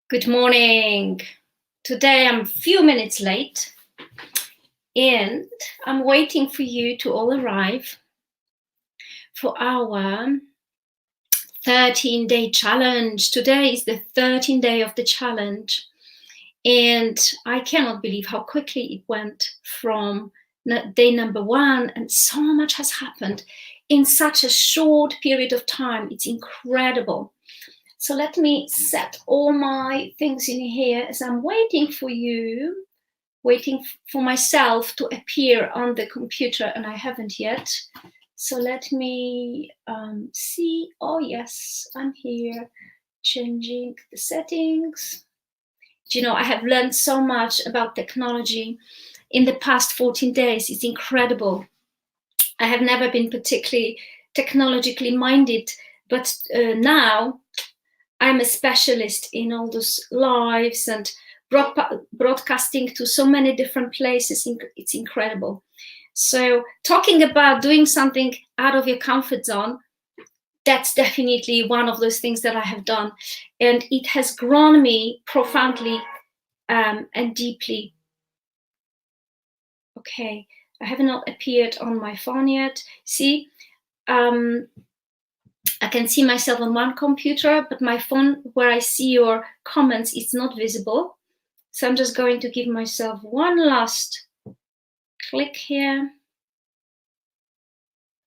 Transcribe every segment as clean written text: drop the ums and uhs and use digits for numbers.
Good morning. Today I'm a few minutes late and I'm waiting for you to all arrive for our 13-day challenge. Today is the 13th day of the challenge and I cannot believe how quickly it went from day number 1, and so much has happened in such a short period of time. It's incredible. So let me set all my things in here as I'm waiting for you, waiting for myself to appear on the computer, and I haven't yet. So let me see. Oh yes, I'm here, changing the settings. Do you know, I have learned so much about technology in the past 14 days. It's incredible. I have never been particularly technologically minded, but now I'm a specialist in all those lives and broadcasting to so many different places. It's incredible. So talking about doing something out of your comfort zone, that's definitely one of those things that I have done. And it has grown me profoundly and deeply. Okay, I have not appeared on my phone yet. See, I can see myself on one computer, but my phone where I see your comments is not visible. So I'm just going to give myself one last click here.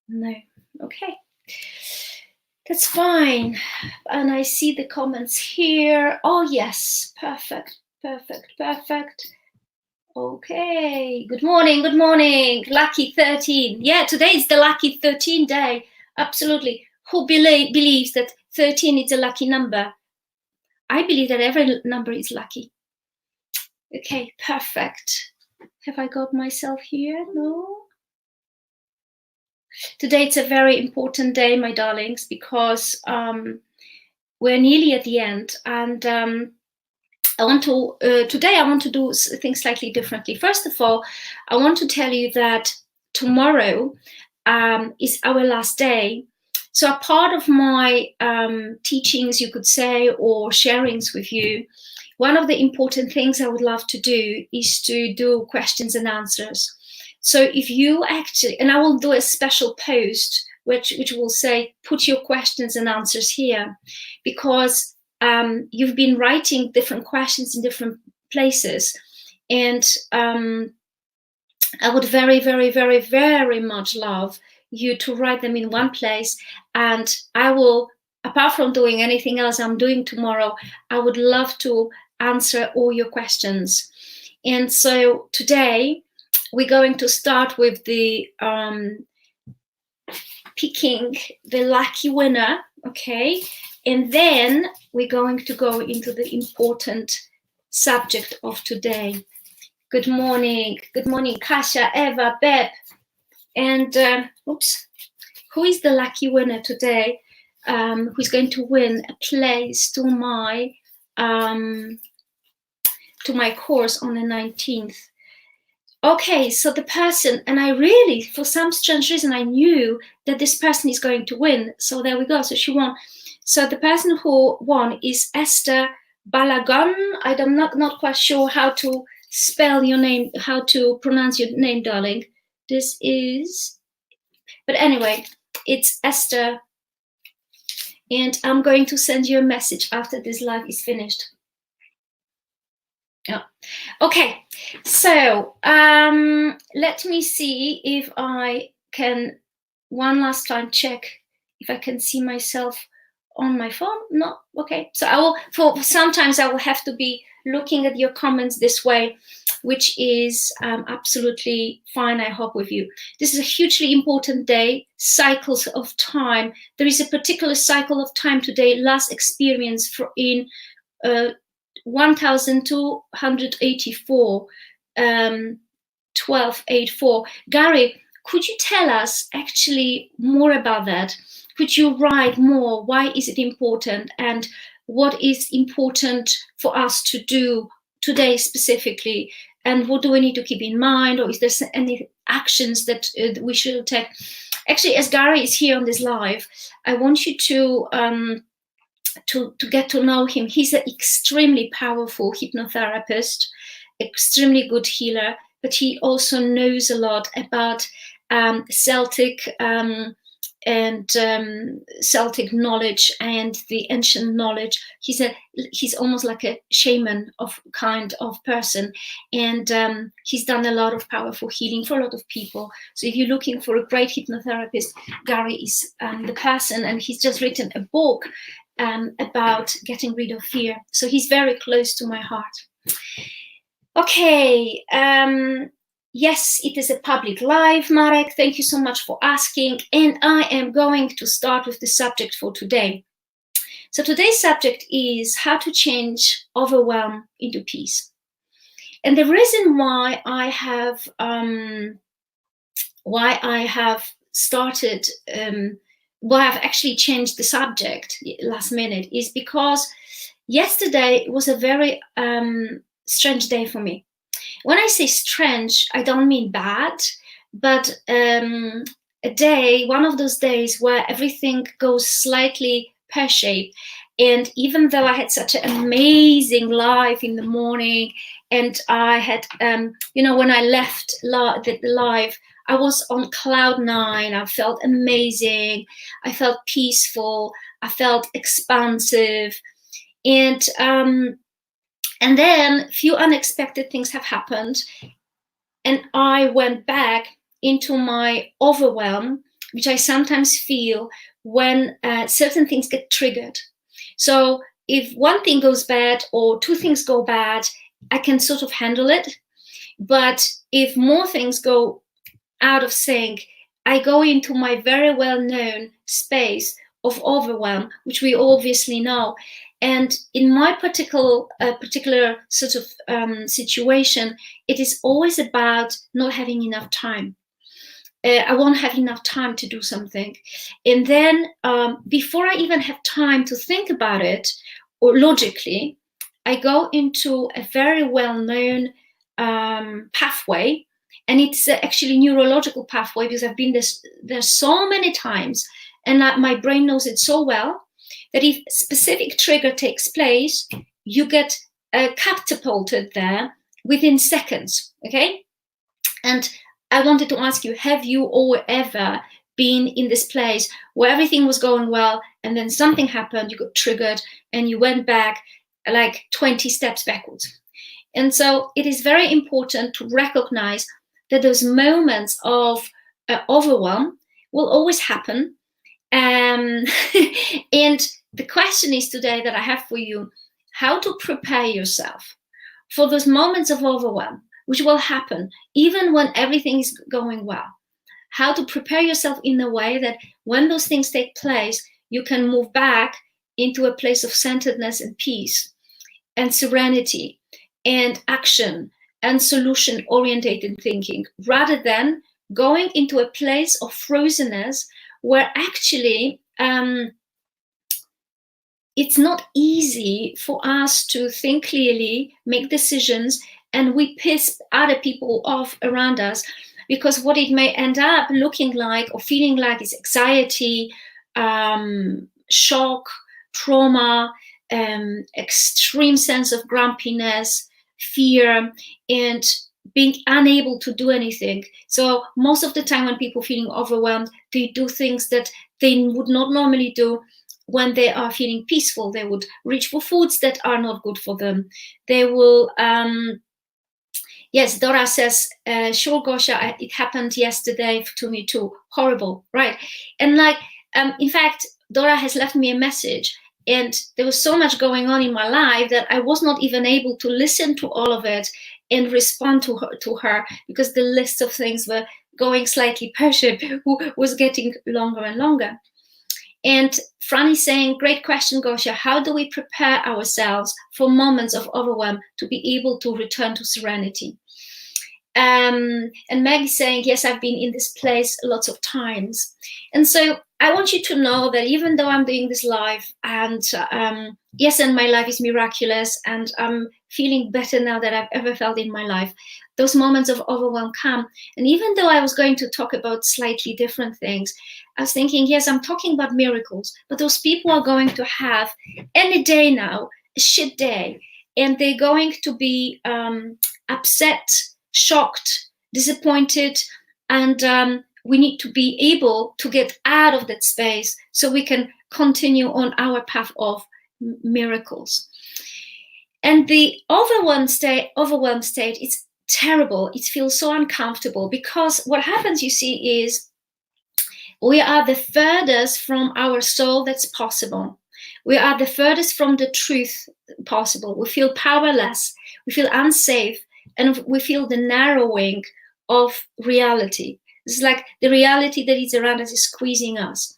No, okay. That's fine. And I see the comments here. Oh yes, perfect, perfect, perfect. Okay, good morning, good morning. Lucky 13. Yeah, today is the lucky 13 day. Absolutely. Who believes that 13 is a lucky number? I believe that every number is lucky. Okay, perfect. Have I got myself here? No? Today it's a very important day, my darlings, because we're nearly at the end, and today I want to do things slightly differently. First of all, I want to tell you that tomorrow is our last day. So a part of my teachings, you could say, or sharings with you, one of the important things I would love to do is to do questions and answers. So if you actually, and I will do a special post which will say, put your questions and answers here, because you've been writing different questions in different places. And I would very, very, very, very much love you to write them in one place. And I will, apart from doing anything else I'm doing tomorrow, I would love to answer all your questions. And so today we're going to start with the picking the lucky winner, okay? And then we're going to go into the important subject of today. Good morning, Kasia, Eva, Beb, and who is the lucky winner today? Who's going to win a place to my course on the 19th? Okay, so the person, and I really, for some strange reason, I knew that this person is going to win. So there we go. So she won. So the person who won is Esther Balagon. I'm not quite sure how to spell your name, how to pronounce your name, darling. This is, but anyway, it's Esther. And I'm going to send you a message after this live is finished. Yeah. Okay, so let me see if I can one last time check if I can see myself on my phone. No, okay. So I will, sometimes I will have to be looking at your comments this way, which is absolutely fine, I hope, with you. This is a hugely important day, cycles of time. There is a particular cycle of time today, last experience in 1284, 1284. Gary, could you tell us actually more about that? Could you write more? Why is it important? And what is important for us to do today specifically? And what do we need to keep in mind? Or is there any actions that we should take? Actually, as Gary is here on this live, I want you to to get to know him. He's an extremely powerful hypnotherapist, extremely good healer, but he also knows a lot about Celtic and Celtic knowledge and the ancient knowledge. He's almost like a shaman of kind of person, and he's done a lot of powerful healing for a lot of people. So if you're looking for a great hypnotherapist, Gary is the person, and he's just written a book about getting rid of fear. So he's very close to my heart. Okay. Yes, it is a public live, Marek. Thank you so much for asking. And I am going to start with the subject for today. So today's subject is how to change overwhelm into peace. And the reason why I have started, why I've actually changed the subject last minute is because yesterday was a very strange day for me. When I say strange, I don't mean bad, but a day, one of those days where everything goes slightly pear-shaped. And even though I had such an amazing life in the morning, and I had, when I left the live, I was on cloud 9. I felt amazing. I felt peaceful. I felt expansive. And then a few unexpected things have happened. And I went back into my overwhelm, which I sometimes feel when certain things get triggered. So if one thing goes bad or two things go bad, I can sort of handle it. But if more things go out of sync, I go into my very well-known space of overwhelm, which we obviously know. And in my particular sort of situation, it is always about not having enough time. I won't have enough time to do something. And then before I even have time to think about it, or logically, I go into a very well-known pathway. And it's actually a neurological pathway because I've been there so many times, and my brain knows it so well that if a specific trigger takes place, you get catapulted there within seconds, okay? And I wanted to ask you, have you all ever been in this place where everything was going well and then something happened, you got triggered, and you went back like 20 steps backwards? And so it is very important to recognize that those moments of overwhelm will always happen. And the question is today that I have for you, how to prepare yourself for those moments of overwhelm, which will happen even when everything is going well. How to prepare yourself in a way that when those things take place, you can move back into a place of centeredness and peace and serenity and action and solution-oriented thinking, rather than going into a place of frozenness where actually it's not easy for us to think clearly, make decisions, and we piss other people off around us, because what it may end up looking like or feeling like is anxiety, shock, trauma, extreme sense of grumpiness, fear, and being unable to do anything. So most of the time when people are feeling overwhelmed, they do things that they would not normally do. When they are feeling peaceful, they would reach for foods that are not good for them. They will, yes, Dora says, sure, Gosha, it happened yesterday to me too. Horrible, right? And like, in fact, Dora has left me a message, and there was so much going on in my life that I was not even able to listen to all of it and respond to her because the list of things were going slightly pear-shaped, was getting longer and longer. And Fran is saying, great question, Gosha. How do we prepare ourselves for moments of overwhelm to be able to return to serenity? And Maggie's saying, yes, I've been in this place lots of times. And so I want you to know that even though I'm doing this live, and yes, and my life is miraculous, and I'm feeling better now than I've ever felt in my life, those moments of overwhelm come. And even though I was going to talk about slightly different things, I was thinking, yes, I'm talking about miracles, but those people are going to have any day now a shit day, and they're going to be upset, shocked, disappointed, and we need to be able to get out of that space so we can continue on our path of miracles. And the overwhelmed state is terrible. It feels so uncomfortable, because what happens, you see, is we are the furthest from our soul that's possible. We are the furthest from the truth possible. We feel powerless, we feel unsafe, and we feel the narrowing of reality. It's like the reality that is around us is squeezing us.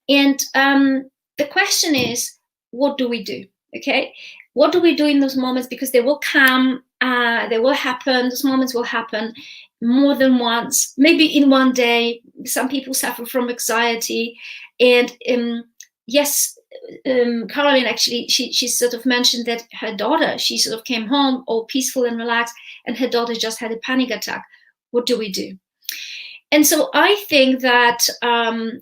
And the question is, what do we do? Okay, what do we do in those moments? Because they will come, they will happen, those moments will happen more than once, maybe in one day. Some people suffer from anxiety. And yes, Caroline, actually, she sort of mentioned that her daughter, she sort of came home all peaceful and relaxed, and her daughter just had a panic attack. What do we do? And so I think that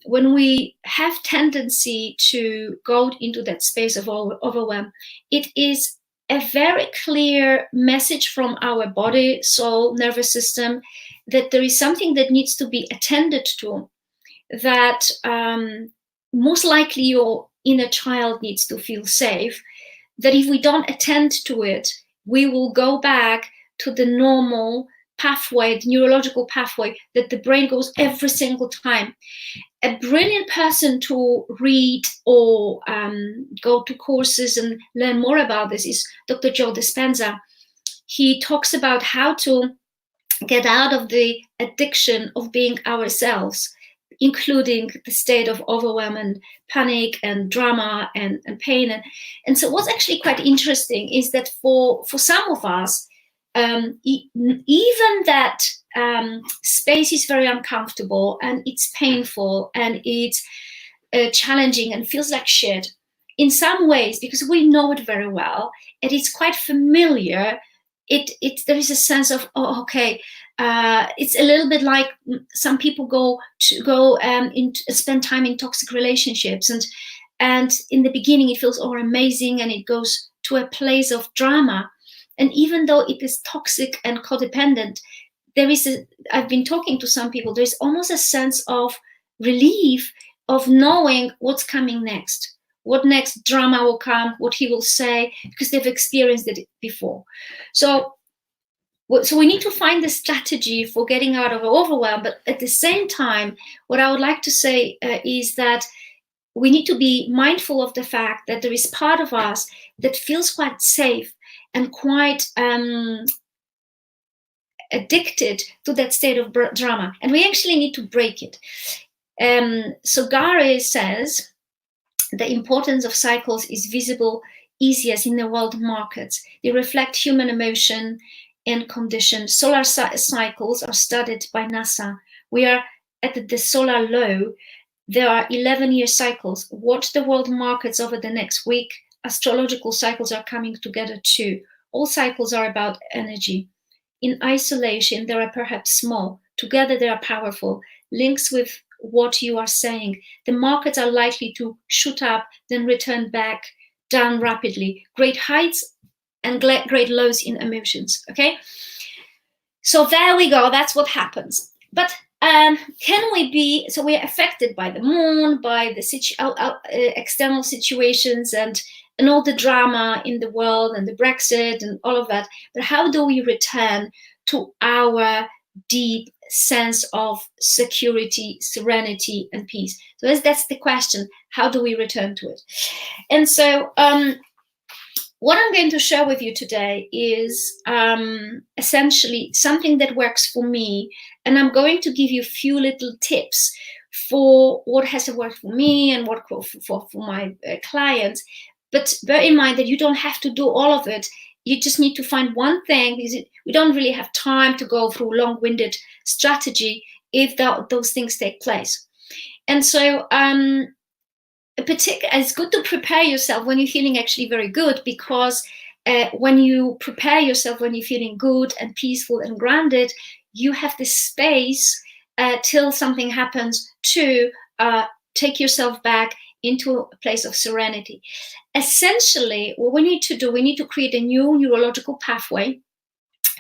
when we have tendency to go into that space of overwhelm, it is a very clear message from our body, soul, nervous system, that there is something that needs to be attended to, that most likely your inner child needs to feel safe, that if we don't attend to it, we will go back to the normal pathway, the neurological pathway that the brain goes every single time. A brilliant person to read or go to courses and learn more about this is Dr. Joe Dispenza. He talks about how to get out of the addiction of being ourselves, including the state of overwhelm and panic and drama and pain. And so what's actually quite interesting is that for some of us, even that space is very uncomfortable, and it's painful, and it's challenging, and feels like shit in some ways, because we know it very well and it's quite familiar. There is a sense of, oh, okay, it's a little bit like some people go spend time in toxic relationships, and in the beginning it feels amazing, and it goes to a place of drama. And even though it is toxic and codependent, I've been talking to some people, there's almost a sense of relief of knowing what's coming next, what next drama will come, what he will say, because they've experienced it before. So we need to find the strategy for getting out of overwhelm. But at the same time, what I would like to say is that we need to be mindful of the fact that there is part of us that feels quite safe and quite addicted to that state of drama. And we actually need to break it. So Gary says the importance of cycles is visible easiest in the world markets. They reflect human emotion and condition. Solar cycles are studied by NASA. We are at the solar low. There are 11-year cycles. Watch the world markets over the next week. Astrological cycles are coming together too. All cycles are about energy. In isolation, they are perhaps small. Together, they are powerful. Links with what you are saying. The markets are likely to shoot up, then return back down rapidly. Great heights and great lows in emotions. Okay, so there we go. That's what happens. But can we be? So we are affected by the moon, by the external situations, and all the drama in the world, and the Brexit and all of that. But how do we return to our deep sense of security, serenity, and peace? So that's the question. How do we return to it? And so what I'm going to share with you today is essentially something that works for me. And I'm going to give you a few little tips for what has worked for me and what for my clients. But bear in mind that you don't have to do all of it you just need to find one thing, because we don't really have time to go through long-winded strategy if those things take place. And so it's good to prepare yourself when you're feeling actually very good, because when you prepare yourself, when you're feeling good and peaceful and grounded, you have this space till something happens to take yourself back into a place of serenity. Essentially, what we need to do, we need to create a new neurological pathway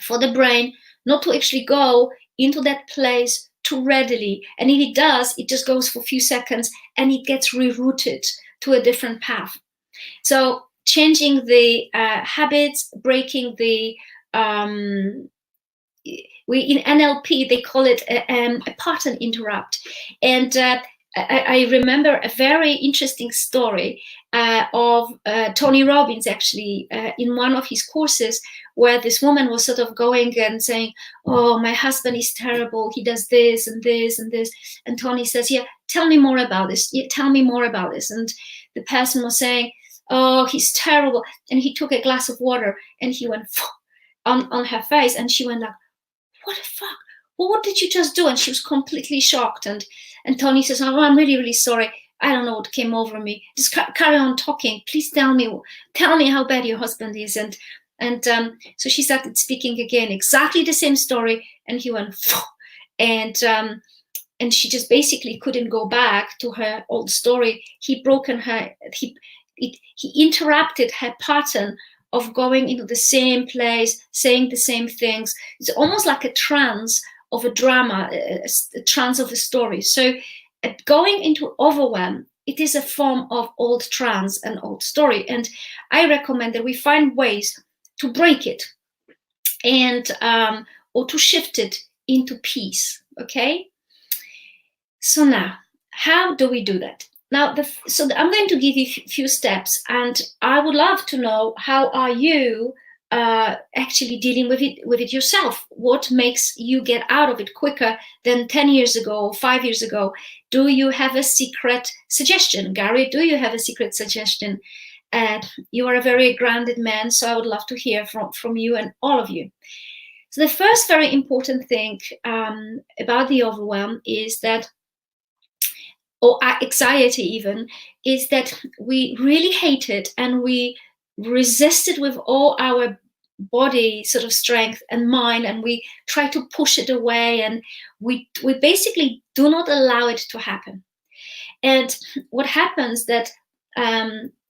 for the brain not to actually go into that place too readily. And if it does, it just goes for a few seconds and it gets rerouted to a different path. So changing the habits, breaking the in NLP they call it a pattern interrupt. And I remember a very interesting story of Tony Robbins, actually, in one of his courses, where this woman was sort of going and saying, oh, my husband is terrible, he does this and this and this. And Tony says, yeah, tell me more about this. Yeah, tell me more about this. And the person was saying, oh, he's terrible. And he took a glass of water and he went on her face, and she went like, what the fuck? Well, what did you just do? And she was completely shocked. And Tony says, oh, I'm really, really sorry. I don't know what came over me. Just carry on talking. Please tell me how bad your husband is. And so she started speaking again, exactly the same story. And he went, phew. And she just basically couldn't go back to her old story. He interrupted her pattern of going into the same place, saying the same things. It's almost like a trance of a drama, a trance of a story. So going into overwhelm, it is a form of old trance and old story. And I recommend that we find ways to break it and or to shift it into peace, okay? So now, how do we do that? Now, I'm going to give you a few steps, and I would love to know, how are you actually dealing with it yourself? What makes you get out of it quicker than 10 years ago or 5 years ago? Do you have a secret suggestion? Gary, do you have a secret suggestion? You are a very grounded man, so I would love to hear from you and all of you. So the first very important thing about the overwhelm is that, or anxiety even, is that we really hate it and we resist it with all our body sort of strength and mind, and we try to push it away, and we basically do not allow it to happen. And what happens that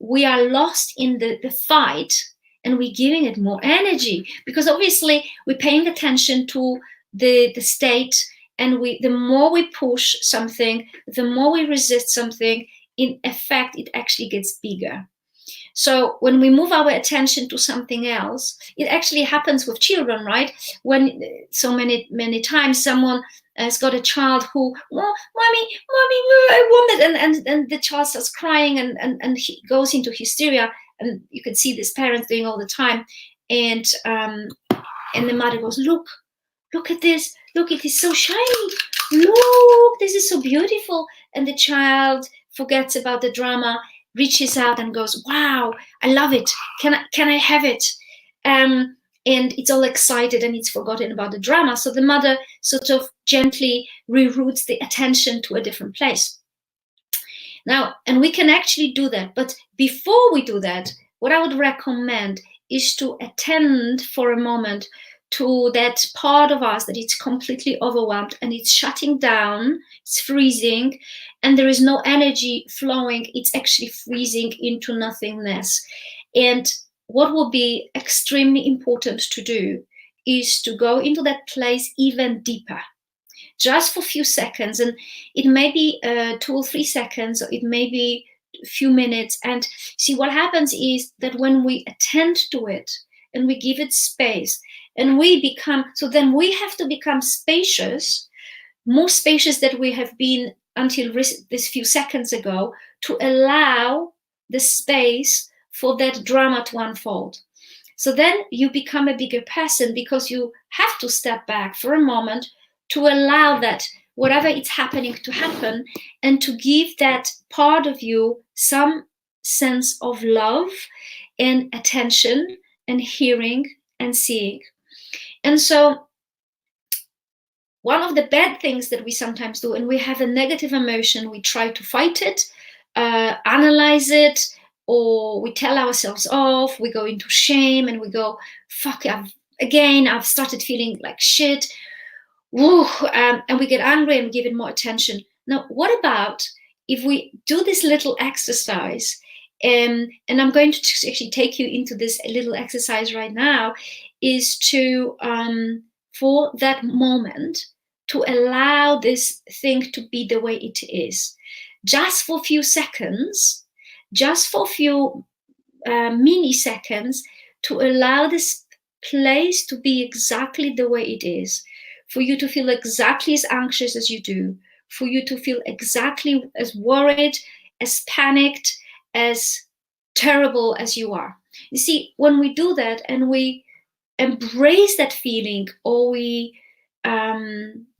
we are lost in the fight, and we're giving it more energy, because obviously we're paying attention to the state. And the more we push something, the more we resist something, in effect, it actually gets bigger. So when we move our attention to something else, it actually happens with children, right? When so many times someone has got a child who, well, mommy, I want it, and the child starts crying and he goes into hysteria, and you can see this parents doing all the time, and the mother goes, look at this. Look, it is so shiny. Look, this is so beautiful. And the child forgets about the drama, reaches out and goes, wow, I love it. Can I have it? And it's all excited and it's forgotten about the drama. So the mother sort of gently reroutes the attention to a different place. Now, and we can actually do that. But before we do that, what I would recommend is to attend for a moment to that part of us that it's completely overwhelmed and it's shutting down, it's freezing, and there is no energy flowing. It's actually freezing into nothingness. And what will be extremely important to do is to go into that place even deeper, just for a few seconds. And it may be 2 or 3 seconds, or it may be a few minutes. And see, what happens is that when we attend to it and we give it space, and then we have to become spacious, more spacious than we have been until this few seconds ago, to allow the space for that drama to unfold. So then you become a bigger person, because you have to step back for a moment to allow that whatever is happening to happen, and to give that part of you some sense of love and attention and hearing and seeing. And so one of the bad things that we sometimes do, and we have a negative emotion, we try to fight it, analyze it, or we tell ourselves off, we go into shame and we go, fuck, I've started feeling like shit. Woo, and we get angry and we give it more attention. Now, what about if we do this little exercise? And I'm going to actually take you into this little exercise right now, is to, for that moment, to allow this thing to be the way it is. Just for a few seconds, just for a few milliseconds, to allow this place to be exactly the way it is, for you to feel exactly as anxious as you do, for you to feel exactly as worried, as panicked, as terrible as you are. You see, when we do that and we embrace that feeling, or we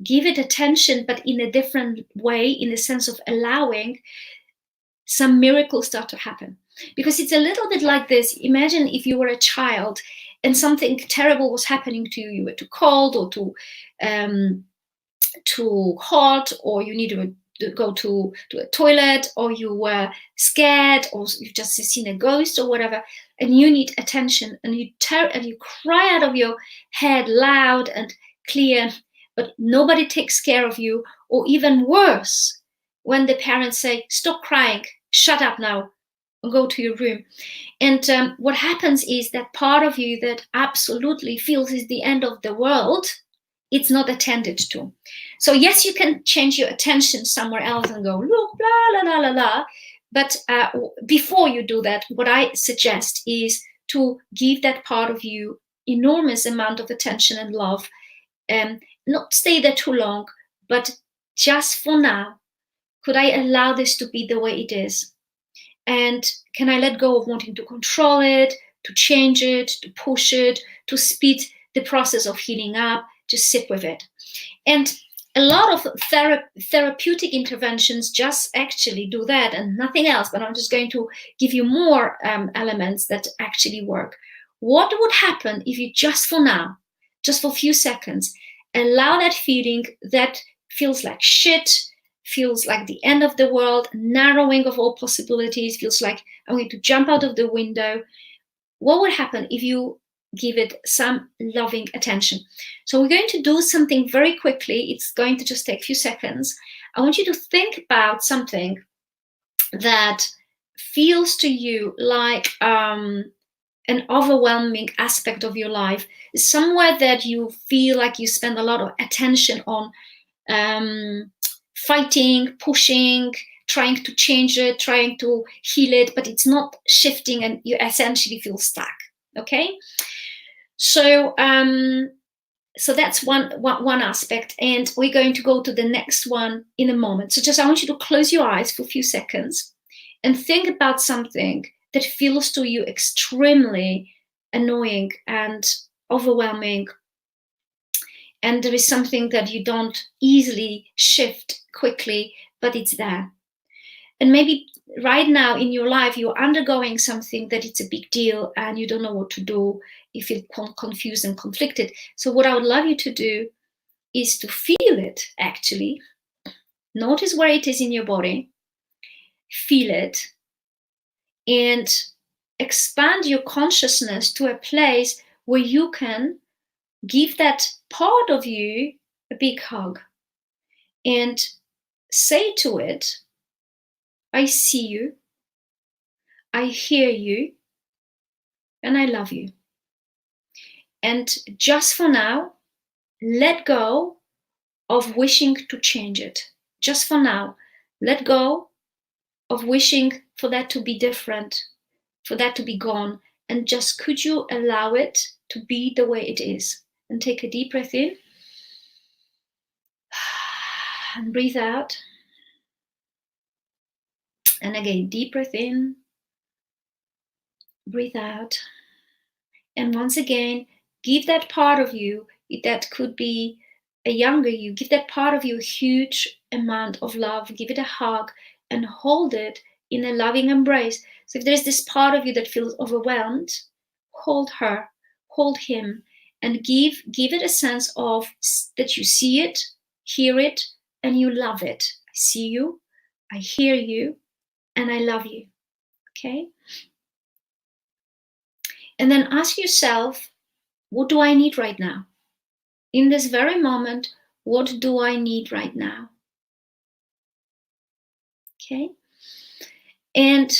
give it attention, but in a different way, in the sense of allowing, some miracles start to happen. Because it's a little bit like this. Imagine if you were a child and something terrible was happening to you. You were too cold, or too hot, or you needed to go to a toilet, or you were scared, or you've just seen a ghost or whatever, and you need attention, and you cry out of your head loud and clear, but nobody takes care of you. Or even worse, when the parents say, stop crying, shut up now, and go to your room. And what happens is that part of you that absolutely feels is the end of the world, it's not attended to. So yes, you can change your attention somewhere else and go, look, blah, la, la, la, la. But before you do that, what I suggest is to give that part of you enormous amount of attention and love, and not stay there too long, but just for now, could I allow this to be the way it is? And can I let go of wanting to control it, to change it, to push it, to speed the process of healing up? Just sit with it. And a lot of therapeutic interventions just actually do that and nothing else. But I'm just going to give you more elements that actually work. What would happen if you just for now, just for a few seconds, allow that feeling that feels like shit, feels like the end of the world, narrowing of all possibilities, feels like I'm going to jump out of the window? What would happen if you give it some loving attention? So we're going to do something very quickly. It's going to just take a few seconds. I want you to think about something that feels to you like an overwhelming aspect of your life, somewhere that you feel like you spend a lot of attention on, fighting, pushing, trying to change it, trying to heal it, but it's not shifting and you essentially feel stuck. Okay? So so that's one aspect, and we're going to go to the next one in a moment. So just I want you to close your eyes for a few seconds and think about something that feels to you extremely annoying and overwhelming, and there is something that you don't easily shift quickly, but it's there. And maybe right now in your life, you're undergoing something that it's a big deal and you don't know what to do. You feel confused and conflicted. So what I would love you to do is to feel it, actually. Notice where it is in your body. Feel it. And expand your consciousness to a place where you can give that part of you a big hug and say to it, I see you, I hear you, and I love you. And just for now, let go of wishing to change it. Just for now, let go of wishing for that to be different, for that to be gone. And just could you allow it to be the way it is? And take a deep breath in. And breathe out. And again, deep breath in. Breathe out. And once again, give that part of you, that could be a younger you, give that part of you a huge amount of love, give it a hug and hold it in a loving embrace. So if there's this part of you that feels overwhelmed, hold her, hold him, and give it a sense of that you see it, hear it, and you love it. I see you, I hear you, and I love you. Okay? And then ask yourself, what do I need right now? In this very moment, what do I need right now? Okay? And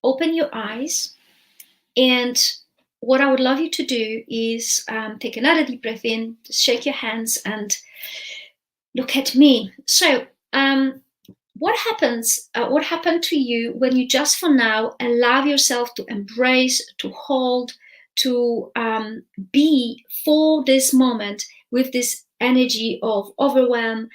open your eyes. And what I would love you to do is take another deep breath in, just shake your hands and look at me. So, what happened to you when you just for now allow yourself to embrace, to hold, to be for this moment with this energy of overwhelm,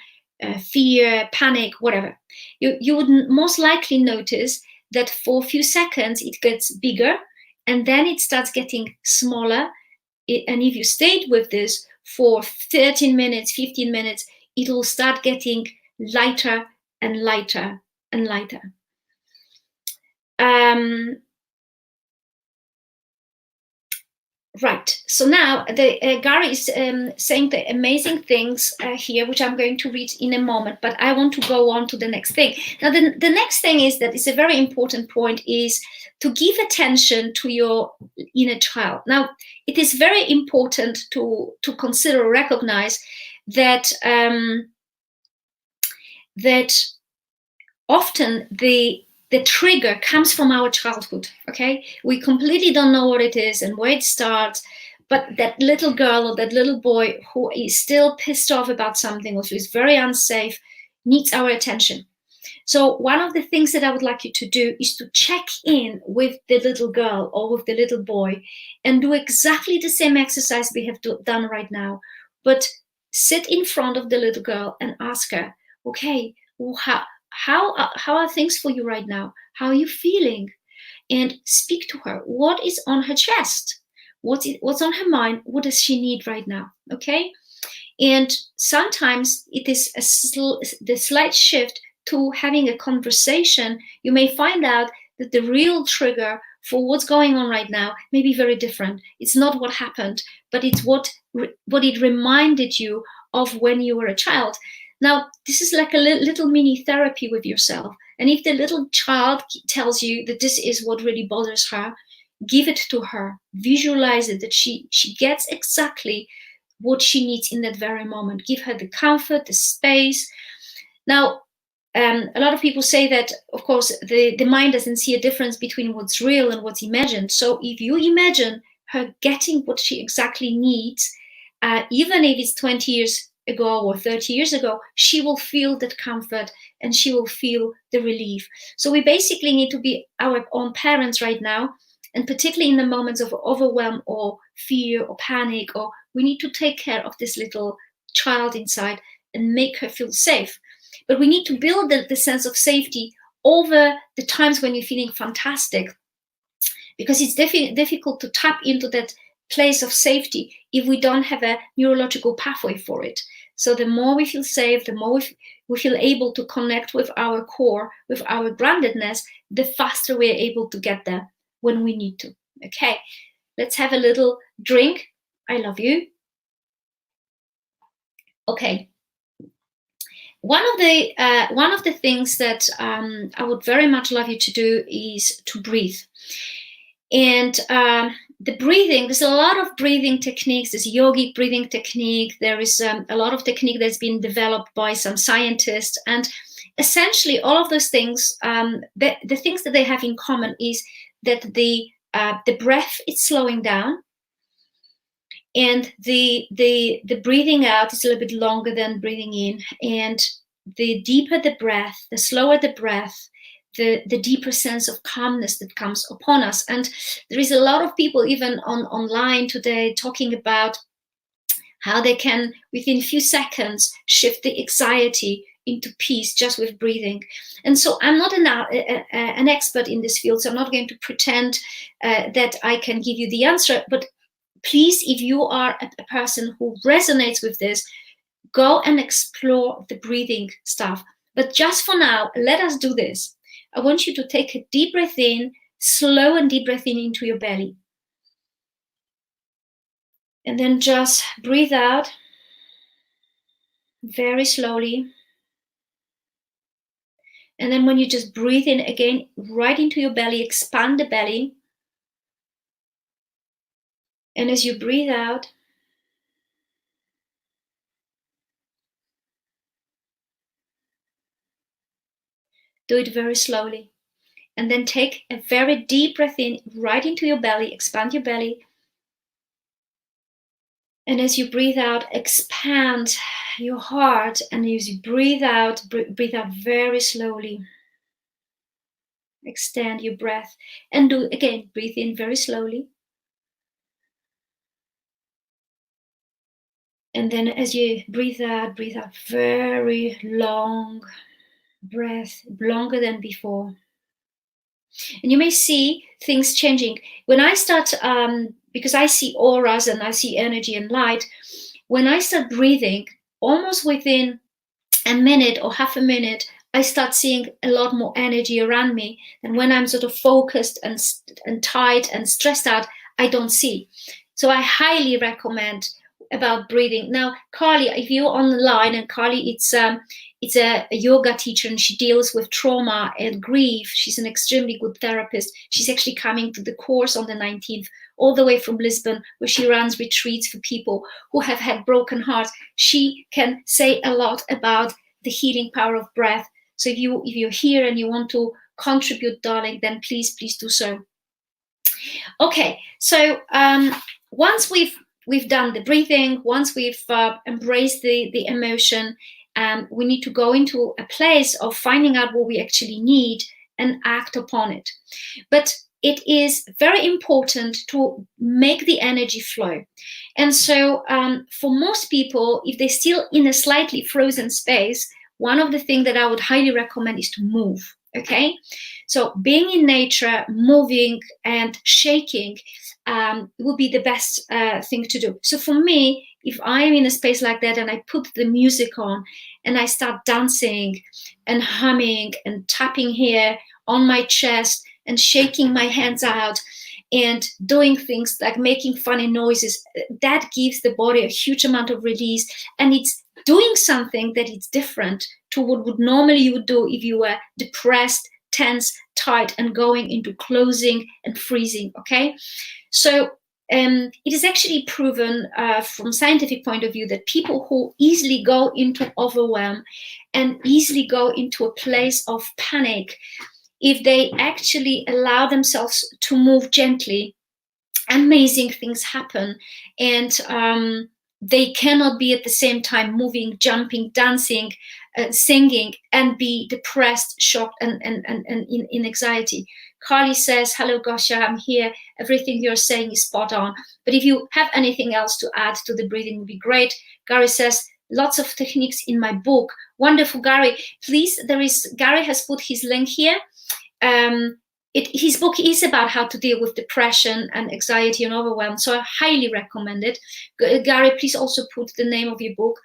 fear, panic, whatever? You would most likely notice that for a few seconds it gets bigger and then it starts getting smaller. And if you stayed with this for 13 minutes, 15 minutes, it will start getting lighter and lighter and lighter. Right. So now Gary is saying the amazing things here, which I'm going to read in a moment, but I want to go on to the next thing. Now, the next thing is that it's a very important point is to give attention to your inner child. Now, it is very important to consider, recognize that that often the trigger comes from our childhood. Okay, we completely don't know what it is and where it starts, but that little girl or that little boy who is still pissed off about something or feels very unsafe needs our attention. So one of the things that I would like you to do is to check in with the little girl or with the little boy and do exactly the same exercise we have done right now, but sit in front of the little girl and ask her, okay, how are things for you right now? How are you feeling? And speak to her. What is on her chest? What's on her mind? What does she need right now? Okay? And sometimes it is the slight shift to having a conversation. You may find out that the real trigger for what's going on right now may be very different. It's not what happened, but it's what it reminded you of when you were a child. Now, this is like a little mini therapy with yourself. And if the little child tells you that this is what really bothers her, give it to her. Visualize it, that she gets exactly what she needs in that very moment. Give her the comfort, the space. Now, a lot of people say that, of course, the mind doesn't see a difference between what's real and what's imagined. So if you imagine her getting what she exactly needs, even if it's 20 years ago or 30 years ago, she will feel that comfort and she will feel the relief. So we basically need to be our own parents right now, and particularly in the moments of overwhelm or fear or panic, or we need to take care of this little child inside and make her feel safe. But we need to build the sense of safety over the times when you're feeling fantastic, because it's difficult to tap into that place of safety if we don't have a neurological pathway for it. So the more we feel safe, the more we feel able to connect with our core, with our groundedness, the faster we're able to get there when we need to. Okay, let's have a little drink. I love you. Okay. One of the things that I would very much love you to do is to breathe. And the breathing, there's a lot of breathing techniques. There's yogic breathing technique. There is a lot of technique that's been developed by some scientists. And essentially, all of those things, the things that they have in common is that the breath is slowing down, and the breathing out is a little bit longer than breathing in. And the deeper the breath, the slower the breath, the deeper sense of calmness that comes upon us. And there is a lot of people even online today talking about how they can, within a few seconds, shift the anxiety into peace just with breathing. And so I'm not an expert in this field, so I'm not going to pretend that I can give you the answer. But please, if you are a person who resonates with this, go and explore the breathing stuff. But just for now, let us do this. I want you to take a deep breath in, slow and deep breath in into your belly. And then just breathe out very slowly. And then when you just breathe in again, right into your belly, expand the belly. And as you breathe out, do it very slowly. And then take a very deep breath in, right into your belly, expand your belly. And as you breathe out, expand your heart. And as you breathe out very slowly. Extend your breath. And do again, breathe in very slowly. And then as you breathe out very long breath, longer than before. And you may see things changing. When I start, because I see auras and I see energy and light, when I start breathing, almost within a minute or half a minute, I start seeing a lot more energy around me. And when I'm sort of focused and tight and stressed out, I don't see. So I highly recommend about breathing. Now, Carly, if you're on the line, and Carly, it's a yoga teacher and she deals with trauma and grief. She's an extremely good therapist. She's actually coming to the course on the 19th, all the way from Lisbon, where she runs retreats for people who have had broken hearts. She can say a lot about the healing power of breath. So if you're here and you want to contribute, darling, then please do so. Okay, so once we've done the breathing, once we've embraced the emotion, we need to go into a place of finding out what we actually need and act upon it. But it is very important to make the energy flow. And so for most people, if they're still in a slightly frozen space, one of the things that I would highly recommend is to move. Okay, so being in nature, moving and shaking will be the best thing to do. So for me, if I'm in a space like that and I put the music on and I start dancing and humming and tapping here on my chest and shaking my hands out and doing things like making funny noises, that gives the body a huge amount of release, and it's doing something that is different to what would normally you would do if you were depressed, tense, tight, and going into closing and freezing. Okay, so it is actually proven from scientific point of view that people who easily go into overwhelm and easily go into a place of panic, if they actually allow themselves to move gently, amazing things happen. And they cannot be at the same time moving, jumping, dancing, singing, and be depressed, shocked, and in anxiety. Carly says, hello, Gosha, I'm here. Everything you're saying is spot on. But if you have anything else to add to the breathing, would be great. Gary says, lots of techniques in my book. Wonderful, Gary. Please, Gary has put his link here. His book is about how to deal with depression and anxiety and overwhelm, so I highly recommend it. Gary, please also put the name of your book,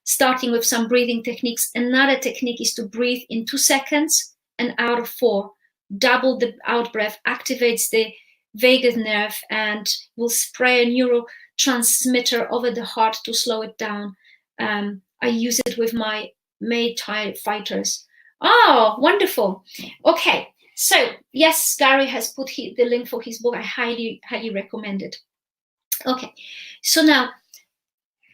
starting with some breathing techniques. Another technique is to breathe in 2 seconds and out of 4. Double the out breath, activates the vagus nerve and will spray a neurotransmitter over the heart to slow it down. I use it with my Muay Thai fighters. Oh, wonderful. Okay. So yes, Gary has put the link for his book. I highly recommend it. Okay, so now,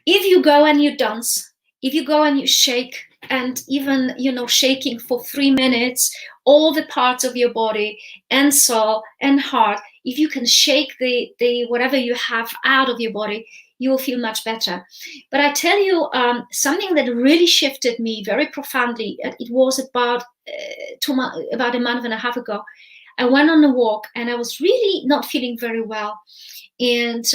if you go and you dance, if you go and you shake, and even shaking for 3 minutes, all the parts of your body and soul and heart, if you can shake the whatever you have out of your body, you will feel much better. But I tell you, something that really shifted me very profoundly. It was about a month and a half ago. I went on a walk and I was really not feeling very well, and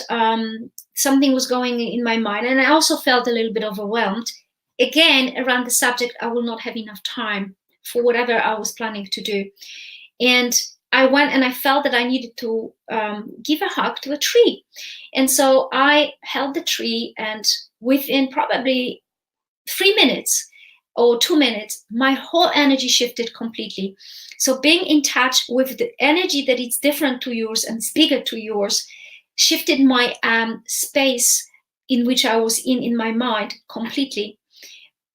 something was going in my mind, and I also felt a little bit overwhelmed. Again, around the subject, I will not have enough time for whatever I was planning to do. And I went and I felt that I needed to give a hug to a tree. And so I held the tree, and within probably 3 minutes or 2 minutes, my whole energy shifted completely. So being in touch with the energy that is different to yours and bigger to yours shifted my space in which I was in my mind completely.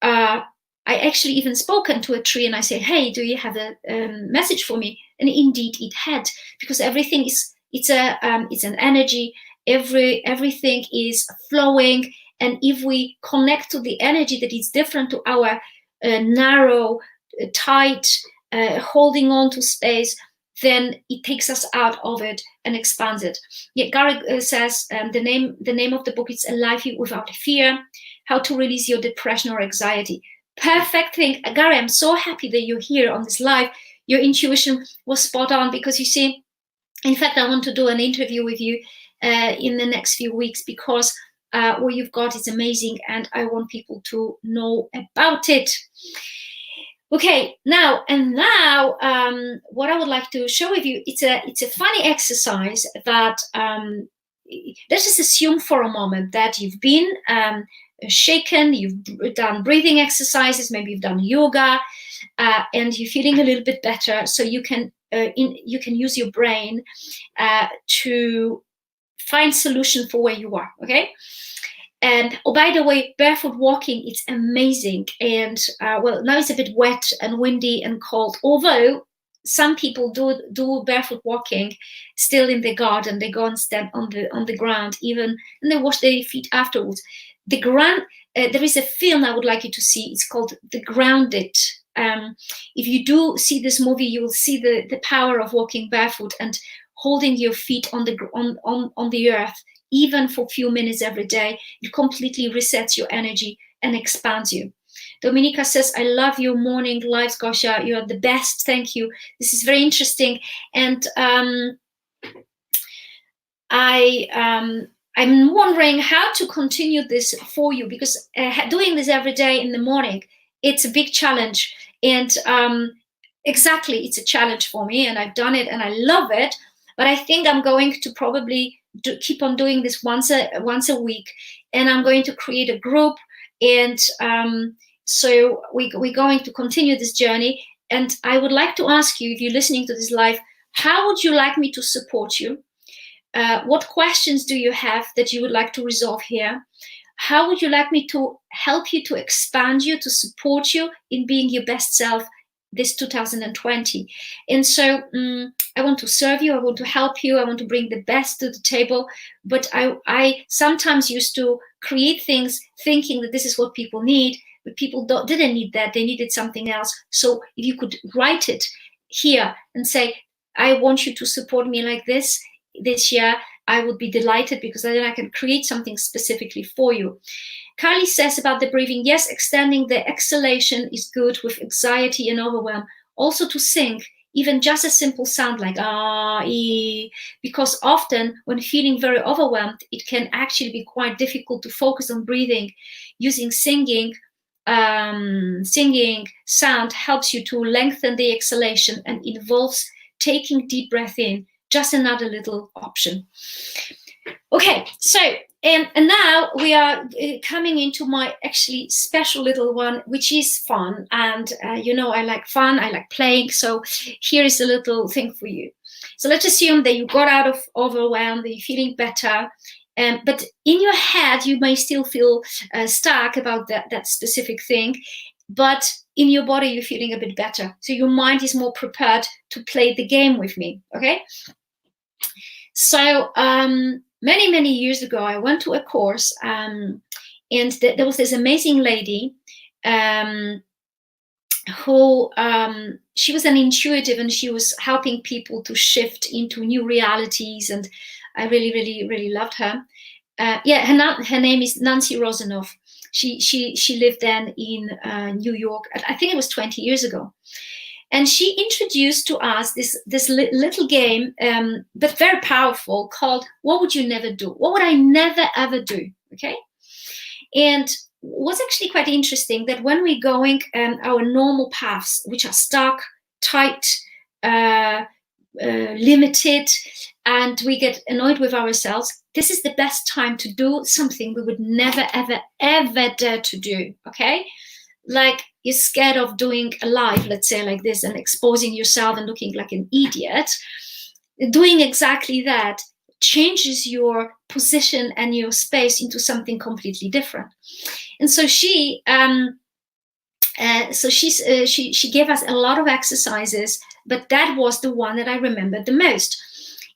I actually even spoken to a tree and I said, hey, do you have a message for me? And indeed it had, because everything is, it's an energy. Everything is flowing. And if we connect to the energy that is different to our narrow, tight, holding on to space, then it takes us out of it and expands it. Yeah, Gary says the name of the book is A Life Without Fear: How to Release Your Depression or Anxiety. Perfect thing. Gary, I'm so happy that you're here on this live. Your intuition was spot on, because you see, in fact, I want to do an interview with you in the next few weeks, because what you've got is amazing and I want people to know about it. Okay, now what I would like to share with you, it's a funny exercise that let's just assume for a moment that you've been shaken, you've done breathing exercises, maybe you've done yoga, and you're feeling a little bit better, so you can use your brain to find solution for where you are. Okay. And oh, by the way, barefoot walking, it's amazing. And well, now it's a bit wet and windy and cold, although some people do barefoot walking still in the garden. They go and stand on the ground even, and they wash their feet afterwards. The ground, there is a film I would like you to see. It's called The Grounded. If you do see this movie, you will see the power of walking barefoot and holding your feet on the earth, even for a few minutes every day. It completely resets your energy and expands you. Dominica says, I love your morning lives, Gosha. You are the best. Thank you. This is very interesting. And I'm wondering how to continue this for you, because doing this every day in the morning, it's a big challenge. And exactly, it's a challenge for me, and I've done it and I love it. But I think I'm going to probably keep on doing this once a week, and I'm going to create a group, and so we're going to continue this journey. And I would like to ask you, if you're listening to this live, how would you like me to support you? What questions do you have that you would like to resolve here? How would you like me to help you, to expand you, to support you in being your best self this 2020? And so I want to serve you, I want to help you, I want to bring the best to the table. But I sometimes used to create things thinking that this is what people need, but people didn't need that, they needed something else. So if you could write it here and say, I want you to support me like this year, I would be delighted, because then I can create something specifically for you. Carly says about the breathing, yes, extending the exhalation is good with anxiety and overwhelm. Also to sing, even just a simple sound like ah, ee, because often when feeling very overwhelmed, it can actually be quite difficult to focus on breathing. Using singing sound helps you to lengthen the exhalation and involves taking deep breath in. Just another little option. Okay, so and now we are coming into my actually special little one, which is fun. And you know, I like fun, I like playing. So here is a little thing for you. So let's assume that you got out of overwhelm, that you're feeling better. But in your head, you may still feel stuck about that specific thing. But in your body, you're feeling a bit better. So your mind is more prepared to play the game with me, okay? So many years ago, I went to a course, and there was this amazing lady who she was an intuitive, and she was helping people to shift into new realities, and I really loved her. Yeah, her name is Nancy Rosenoff. She lived then in New York. I think it was 20 years ago. And she introduced to us this little game, but very powerful, called What Would You Never Do? What would I never, ever do? Okay. And what's actually quite interesting, that when we're going our normal paths, which are stuck, tight, limited, and we get annoyed with ourselves, this is the best time to do something we would never, ever, ever dare to do. Okay. Like you're scared of doing a live, let's say like this, and exposing yourself and looking like an idiot. Doing exactly that changes your position and your space into something completely different. And so she gave us a lot of exercises, but that was the one that I remembered the most.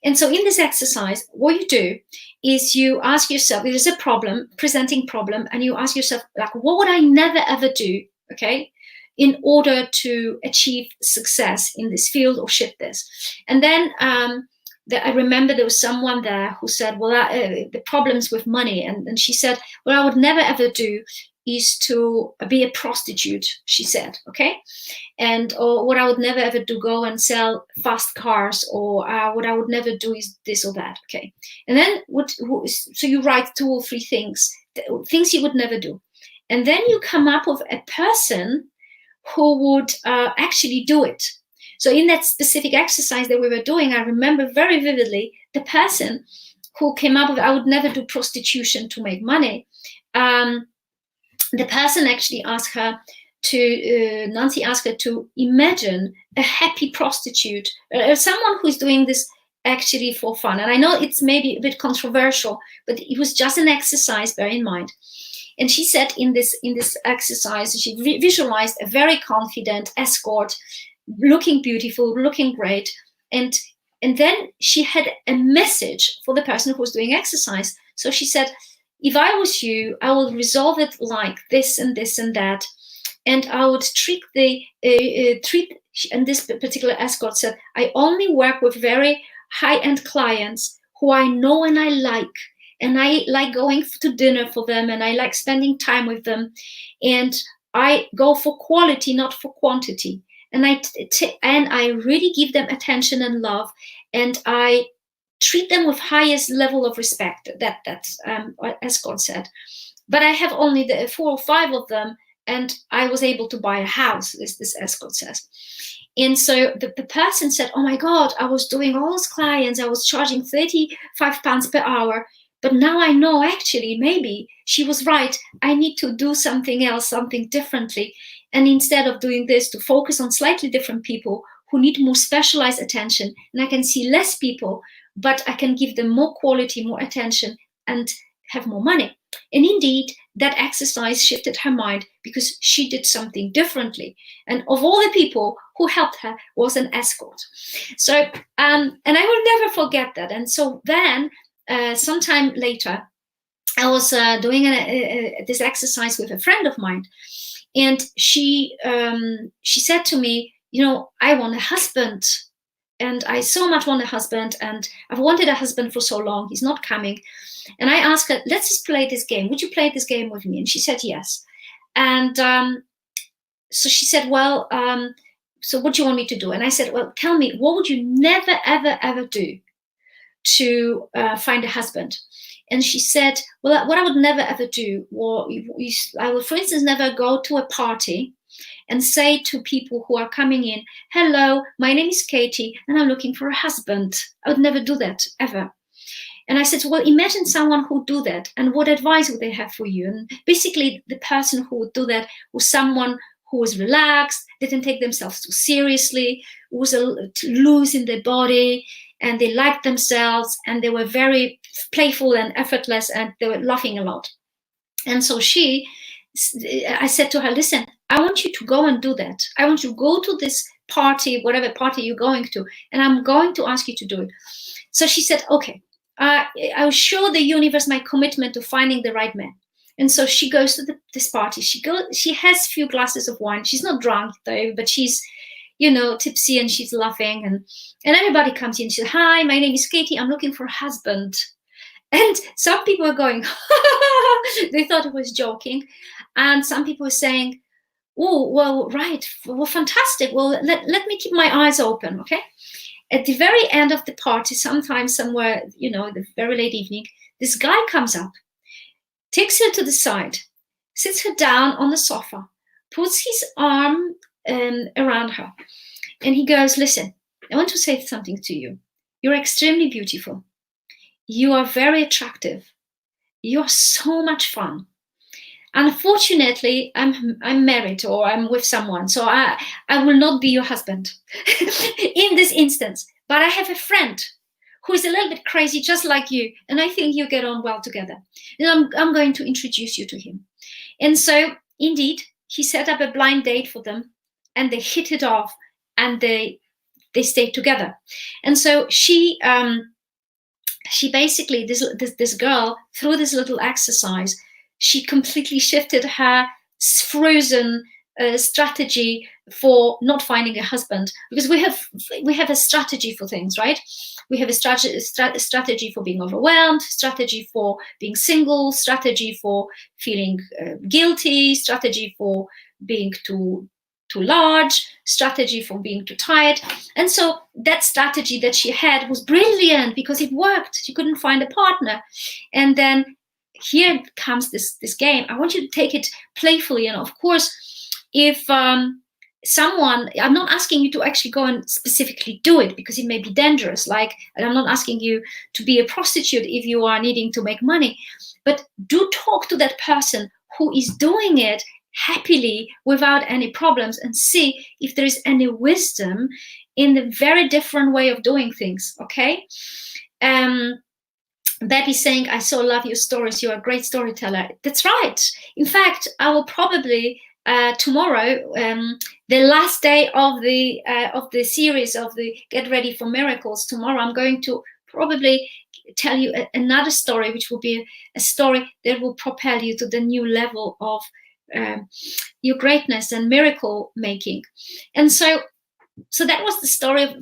And so in this exercise, what you do is you ask yourself, there's a problem, presenting problem, and you ask yourself, like, what would I never ever do, okay, in order to achieve success in this field or shift this? And then I remember there was someone there who said, well, the problems with money. And she said, what I would never ever do is to be a prostitute, she said, okay? And or what I would never ever do, go and sell fast cars, or what I would never do is this or that, okay? And then so you write 2 or 3 things you would never do. And then you come up with a person who would actually do it. So in that specific exercise that we were doing, I remember very vividly the person who came up with, I would never do prostitution to make money. The person actually asked her to, Nancy asked her to imagine a happy prostitute, someone who's doing this actually for fun. And I know it's maybe a bit controversial, but it was just an exercise, bear in mind. And she said in this exercise, she visualized a very confident escort, looking beautiful, looking great. And then she had a message for the person who was doing exercise. So she said, if I was you, I would resolve it like this and this and that. And I would treat and this particular escort said, I only work with very high-end clients who I know and I like. And I like going to dinner for them, and I like spending time with them. And I go for quality, not for quantity. And I really give them attention and love, and I treat them with highest level of respect. That's escort said. But I have only the 4 or 5 of them, and I was able to buy a house, this escort says. And so the person said, oh my God, I was doing all those clients, I was charging £35 per hour, but now I know actually maybe she was right. I need to do something else, something differently. And instead of doing this, to focus on slightly different people who need more specialized attention, and I can see less people, but I can give them more quality, more attention, and have more money. And indeed, that exercise shifted her mind because she did something differently. And of all the people who helped her was an escort. So, and I will never forget that. And so then, sometime later, I was doing this exercise with a friend of mine. And she said to me, you know, I want a husband. And I so much want a husband. And I've wanted a husband for so long. He's not coming. And I asked her, let's just play this game. Would you play this game with me? And she said yes. And so she said, well, so what do you want me to do? And I said, well, tell me, what would you never, ever, ever do to find a husband? And she said, well, what I would never ever do, I would, for instance, never go to a party and say to people who are coming in, hello, my name is Katie, and I'm looking for a husband. I would never do that, ever. And I said, well, imagine someone who would do that, and what advice would they have for you? And basically, the person who would do that was someone who was relaxed, didn't take themselves too seriously, was loose in their body, and they liked themselves, and they were very playful and effortless, and they were laughing a lot. And so I said to her, listen, I want you to go and do that. I want you to go to this party, whatever party you're going to, and I'm going to ask you to do it. So she said, okay, I will show the universe my commitment to finding the right man. And so she goes to this party. She has a few glasses of wine. She's not drunk though, but she's, you know, tipsy, and she's laughing, and everybody comes in. She says, hi, my name is Katie. I'm looking for a husband. And some people are going, they thought it was joking. And some people are saying, oh, well, right, well, fantastic. Well, let me keep my eyes open, okay? At the very end of the party, sometime somewhere, you know, the very late evening, this guy comes up, takes her to the side, sits her down on the sofa, puts his arm around her, and he goes, listen, I want to say something to you. You're extremely beautiful. You are very attractive. You are so much fun. Unfortunately, I'm married, or I'm with someone, so I will not be your husband in this instance. But I have a friend who is a little bit crazy, just like you, and I think you get on well together. And I'm going to introduce you to him. And so, indeed, he set up a blind date for them, and they hit it off, and they stayed together. And so she basically, this girl, through this little exercise, she completely shifted her frozen strategy for not finding a husband, because we have a strategy for things, right? We have a strategy for being overwhelmed, strategy for being single, strategy for feeling guilty, strategy for being too large, strategy for being too tired. And so that strategy that she had was brilliant because it worked. She couldn't find a partner. And then here comes this game. I want you to take it playfully. And of course, if someone, I'm not asking you to actually go and specifically do it, because it may be dangerous. Like, I'm not asking you to be a prostitute if you are needing to make money, but do talk to that person who is doing it happily without any problems, and see if there is any wisdom in the very different way of doing things. Okay. Baby saying, I so love your stories. You're a great storyteller. That's right. In fact, I will probably tomorrow, the last day of the series of the Get Ready for Miracles, tomorrow I'm going to probably tell you another story, which will be a story that will propel you to the new level of your greatness and miracle making. And so that was the story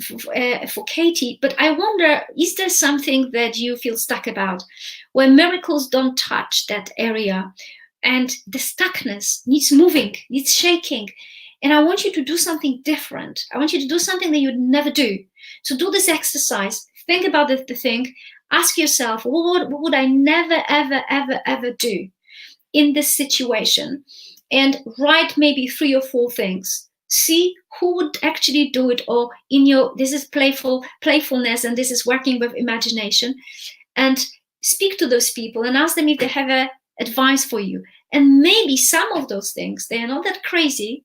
for Katie. But I wonder, is there something that you feel stuck about, where miracles don't touch that area, and the stuckness needs moving, needs shaking? And I want you to do something different. I want you to do something that you'd never do. So do this exercise. Think about the thing. Ask yourself, what would I never, ever, ever, ever do in this situation? And write maybe 3 or 4 things. See who would actually do it, or in your, this is playfulness, and this is working with imagination. And speak to those people and ask them if they have a advice for you. And maybe some of those things, they are not that crazy,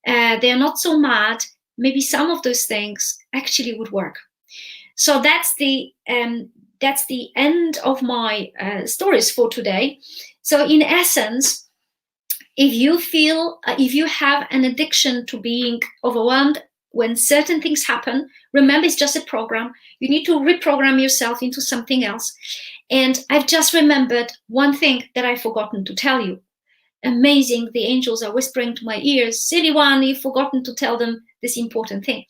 they are not so mad. Maybe some of those things actually would work. So that's the end of my stories for today. So in essence, if you feel, if you have an addiction to being overwhelmed when certain things happen, remember, it's just a program. You need to reprogram yourself into something else. And I've just remembered one thing that I've forgotten to tell you. Amazing, the angels are whispering to my ears, silly one, you've forgotten to tell them this important thing.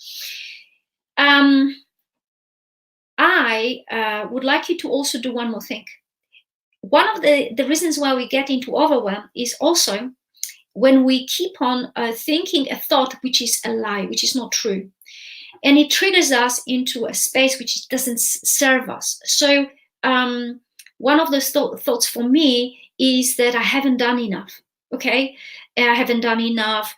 I would like you to also do one more thing. One of the reasons why we get into overwhelm is also when we keep on thinking a thought which is a lie, which is not true. And it triggers us into a space which doesn't serve us. So one of those thoughts for me is that I haven't done enough, okay? I haven't done enough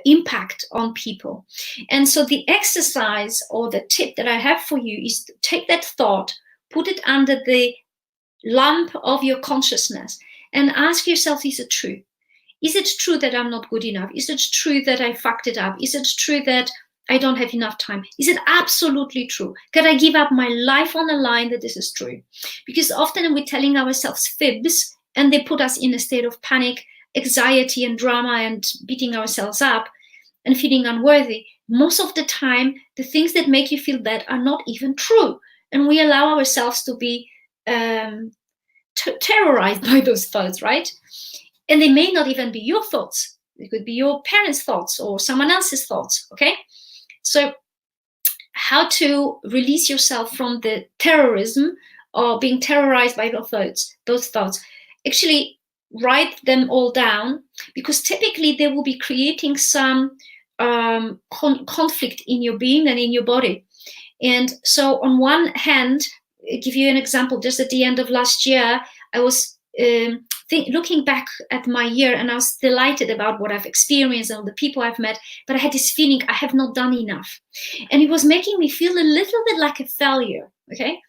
impact on people. And so the exercise or the tip that I have for you is to take that thought, put it under the lamp of your consciousness, and ask yourself, is it true? Is it true that I'm not good enough? Is it true that I fucked it up? Is it true that I don't have enough time? Is it absolutely true? Can I give up my life on the line that this is true? Because often we're telling ourselves fibs, and they put us in a state of panic, anxiety, and drama, and beating ourselves up and feeling unworthy. Most of the time, the things that make you feel bad are not even true. And we allow ourselves to be terrorized by those thoughts, right? And they may not even be your thoughts. It could be your parents' thoughts or someone else's thoughts, okay? So how to release yourself from the terrorism or being terrorized by those thoughts. Actually, write them all down, because typically they will be creating some conflict in your being and in your body. And so on one hand, I'll give you an example. Just at the end of last year, I was looking back at my year, and I was delighted about what I've experienced and the people I've met, but I had this feeling I have not done enough. And it was making me feel a little bit like a failure, okay?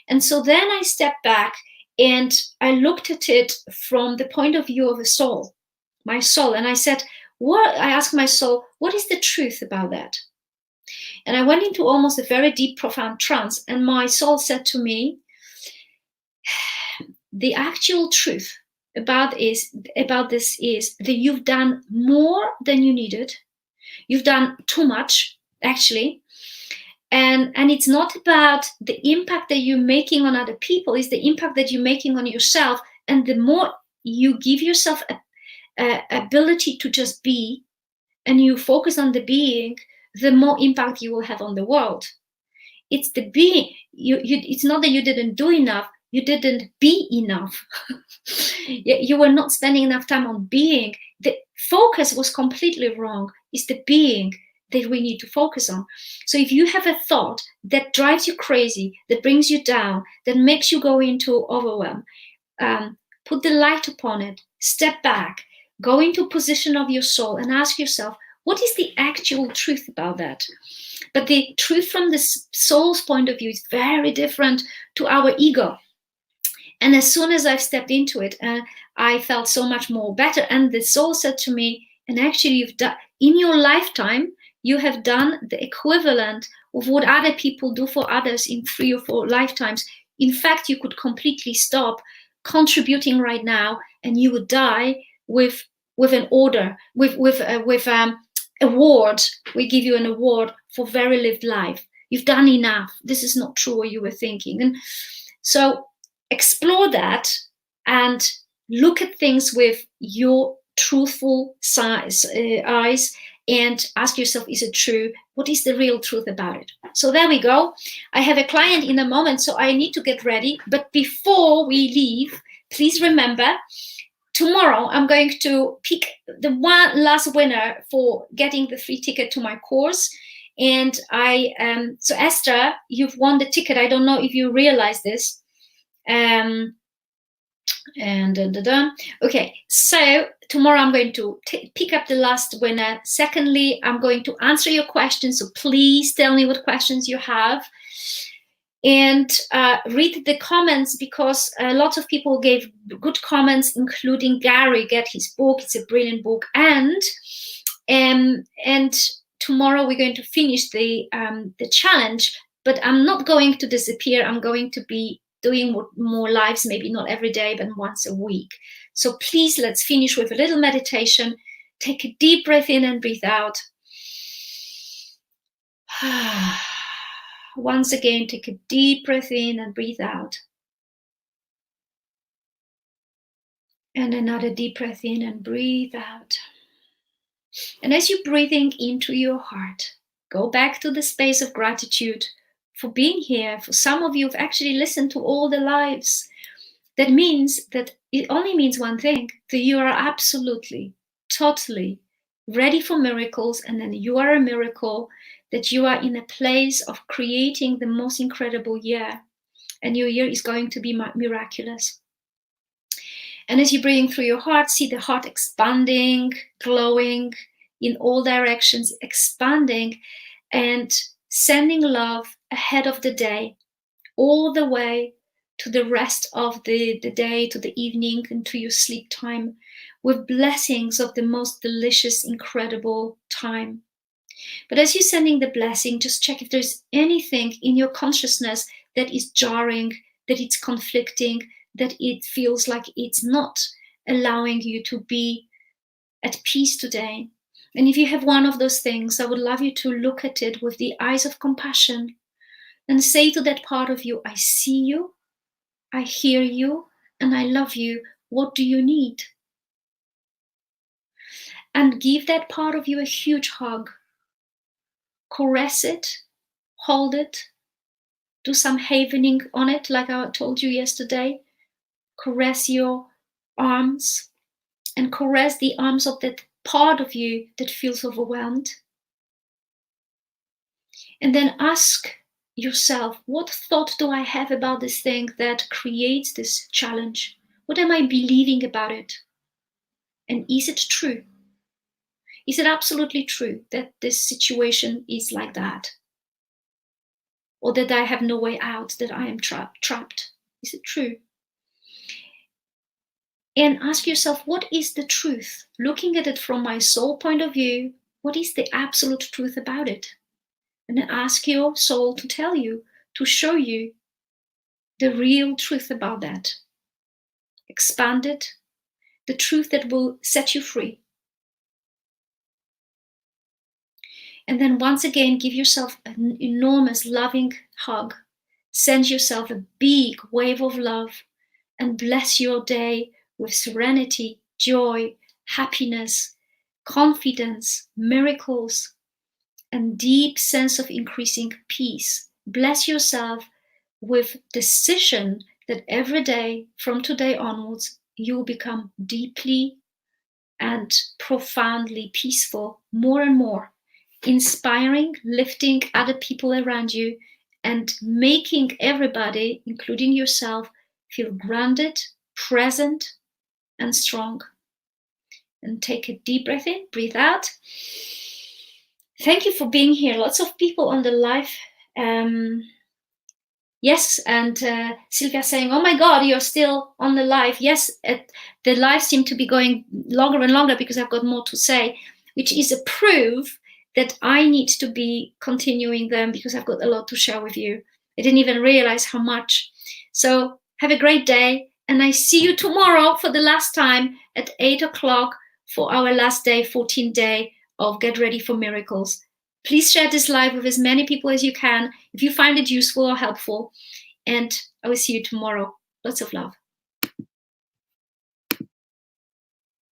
And so then I stepped back and I looked at it from the point of view of a soul, my soul. And I said, I asked my soul, what is the truth about that? And I went into almost a very deep, profound trance. And my soul said to me, the actual truth about this is that you've done more than you needed. You've done too much, actually. And it's not about the impact that you're making on other people, it's the impact that you're making on yourself. And the more you give yourself a ability to just be, and you focus on the being, the more impact you will have on the world. It's the being. It's not that you didn't do enough, you didn't be enough. You were not spending enough time on being. The focus was completely wrong. It's the being that we need to focus on. So if you have a thought that drives you crazy, that brings you down, that makes you go into overwhelm, put the light upon it, step back, go into a position of your soul and ask yourself, what is the actual truth about that? But the truth from the soul's point of view is very different to our ego. And as soon as I've stepped into it, I felt so much more better. And the soul said to me, and actually you've done, in your lifetime, you have done the equivalent of what other people do for others in 3 or 4 lifetimes. In fact, you could completely stop contributing right now, and you would die with an order, with award. We give you an award for very lived life. You've done enough. This is not true what you were thinking. And so explore that and look at things with your truthful eyes and ask yourself, is it true? What is the real truth about it? So there we go. I have a client in a moment, so I need to get ready. But before we leave, please remember, tomorrow I'm going to pick the one last winner for getting the free ticket to my course. And so Esther, you've won the ticket. I don't know if you realize this. Okay, so tomorrow I'm going to pick up the last winner. Secondly, I'm going to answer your questions, so please tell me what questions you have. And read the comments, because a lot of people gave good comments, including Gary. Get his book, it's a brilliant book. And tomorrow we're going to finish the challenge, but I'm not going to disappear. I'm going to be doing more lives, maybe not every day, but once a week. So please, let's finish with a little meditation. Take a deep breath in and breathe out. Once again, take a deep breath in and breathe out. And another deep breath in and breathe out. And as you're breathing into your heart, go back to the space of gratitude for being here. For some of you have actually listened to all the lives. That means that it only means one thing, that you are absolutely, totally ready for miracles, and then you are a miracle, that you are in a place of creating the most incredible year, and your year is going to be miraculous. And as you're breathing through your heart, see the heart expanding, glowing in all directions, expanding and sending love ahead of the day, all the way to the rest of the day, to the evening, and to your sleep time, with blessings of the most delicious, incredible time. But as you're sending the blessing, just check if there's anything in your consciousness that is jarring, that it's conflicting, that it feels like it's not allowing you to be at peace today. And if you have one of those things, I would love you to look at it with the eyes of compassion and say to that part of you, I see you, I hear you, and I love you. What do you need? And give that part of you a huge hug. Caress it, hold it, do some havening on it, like I told you yesterday. Caress your arms and caress the arms of that part of you that feels overwhelmed. And then ask yourself, what thought do I have about this thing that creates this challenge? What am I believing about it? And is it true? Is it absolutely true that this situation is like that? Or that I have no way out, that I am trapped? Is it true? And ask yourself, what is the truth? Looking at it from my soul point of view, what is the absolute truth about it? and ask your soul to tell you, to show you the real truth about that. Expand it, the truth that will set you free. And then once again, give yourself an enormous loving hug. Send yourself a big wave of love and bless your day with serenity, joy, happiness, confidence, miracles, and deep sense of increasing peace. Bless yourself with decision that every day from today onwards, you'll become deeply and profoundly peaceful, more and more, inspiring, lifting other people around you, and making everybody, including yourself, feel grounded, present, and strong. And take a deep breath in, breathe out. Thank you for being here. Lots of people on the live. Yes, and Sylvia saying, oh my God, you're still on the live. Yes, the live seem to be going longer and longer because I've got more to say, which is a proof that I need to be continuing them because I've got a lot to share with you. I didn't even realize how much. So have a great day. And I see you tomorrow for the last time at 8 o'clock for our last day, 14th day of Get Ready for Miracles. Please share this live with as many people as you can if you find it useful or helpful. And I will see you tomorrow. Lots of love.